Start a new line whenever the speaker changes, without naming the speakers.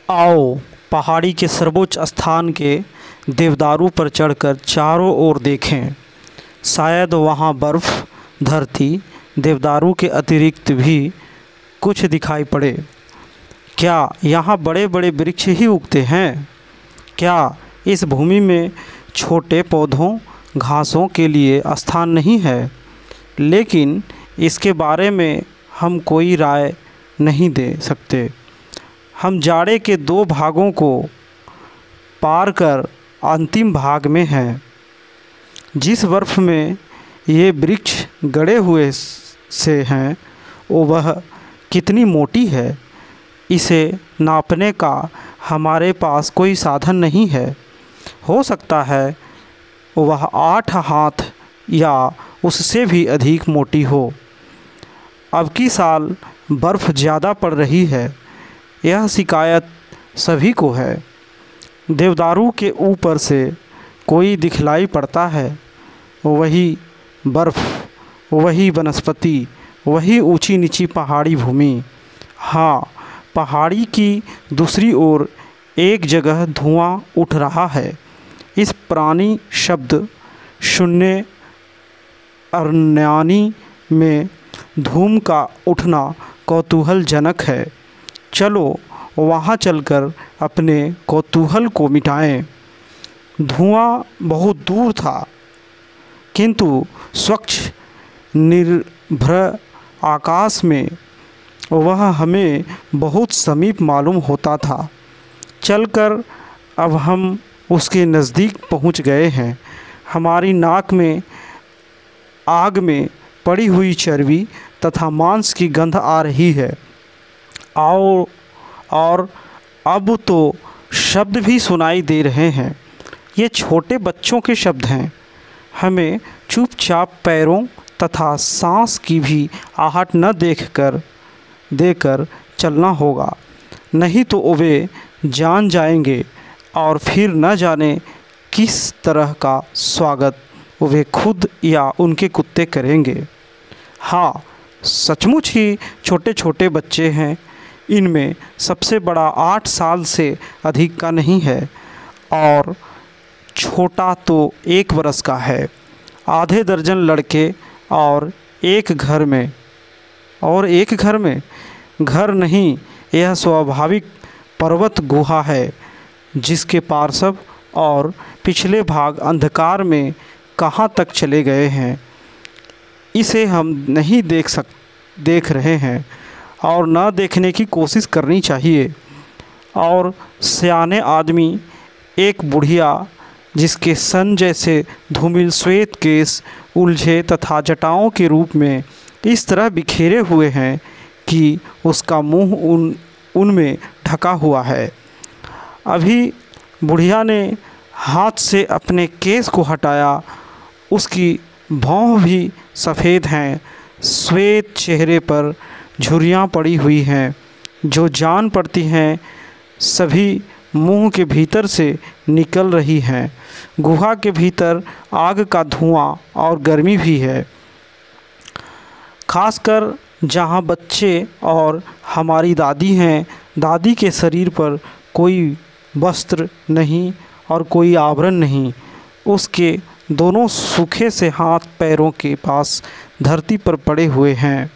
आओ पहाड़ी के सर्वोच्च स्थान के देवदारू पर चढ़कर चारों ओर देखें। शायद वहाँ बर्फ़, धरती, देवदारू के अतिरिक्त भी कुछ दिखाई पड़े। क्या यहाँ बड़े बड़े वृक्ष ही उगते हैं? क्या इस भूमि में छोटे पौधों, घासों के लिए स्थान नहीं है? लेकिन इसके बारे में हम कोई राय नहीं दे सकते। हम जाड़े के 2 भागों को पार कर अंतिम भाग में हैं। जिस बर्फ़ में ये वृक्ष गड़े हुए से हैं वह कितनी मोटी है, इसे नापने का हमारे पास कोई साधन नहीं है। हो सकता है वह 8 हाथ या उससे भी अधिक मोटी हो। अब की साल बर्फ़ ज़्यादा पड़ रही है, यह शिकायत सभी को है। देवदारू के ऊपर से कोई दिखलाई पड़ता है, वही बर्फ़, वही वनस्पति, वही ऊंची नीची पहाड़ी भूमि। हाँ, पहाड़ी की दूसरी ओर एक जगह धुआं उठ रहा है। इस पुरानी शब्द शून्य अरण्यानी में धूम का उठना कौतूहलजनक है। चलो वहाँ चलकर अपने कौतूहल को मिटाएं। धुआं बहुत दूर था, किंतु स्वच्छ निर्भर आकाश में वह हमें बहुत समीप मालूम होता था। चलकर अब हम उसके नज़दीक पहुंच गए हैं। हमारी नाक में आग में पड़ी हुई चर्बी तथा मांस की गंध आ रही है। आओ, और अब तो शब्द भी सुनाई दे रहे हैं। ये छोटे बच्चों के शब्द हैं। हमें चुपचाप पैरों तथा सांस की भी आहट न देकर चलना होगा, नहीं तो वे जान जाएंगे और फिर न जाने किस तरह का स्वागत वे खुद या उनके कुत्ते करेंगे। हाँ, सचमुच ही छोटे छोटे बच्चे हैं। इनमें सबसे बड़ा 8 साल से अधिक का नहीं है और छोटा तो 1 बरस का है। आधे दर्जन लड़के और एक घर में घर नहीं, यह स्वाभाविक पर्वत गुहा है जिसके पार्श्व और पिछले भाग अंधकार में कहाँ तक चले गए हैं, इसे हम नहीं देख रहे हैं और न देखने की कोशिश करनी चाहिए। और सियाने आदमी, एक बुढ़िया जिसके सन जैसे धूमिल श्वेत केस उलझे तथा जटाओं के रूप में इस तरह बिखेरे हुए हैं कि उसका मुंह उनमें ढका हुआ है। अभी बुढ़िया ने हाथ से अपने केस को हटाया। उसकी भौं भी सफ़ेद हैं। श्वेत चेहरे पर झुर्रियाँ पड़ी हुई हैं जो जान पड़ती हैं सभी मुंह के भीतर से निकल रही हैं। गुहा के भीतर आग का धुआं और गर्मी भी है, खासकर जहाँ बच्चे और हमारी दादी हैं। दादी के शरीर पर कोई वस्त्र नहीं और कोई आवरण नहीं। उसके दोनों सूखे से हाथ पैरों के पास धरती पर पड़े हुए हैं।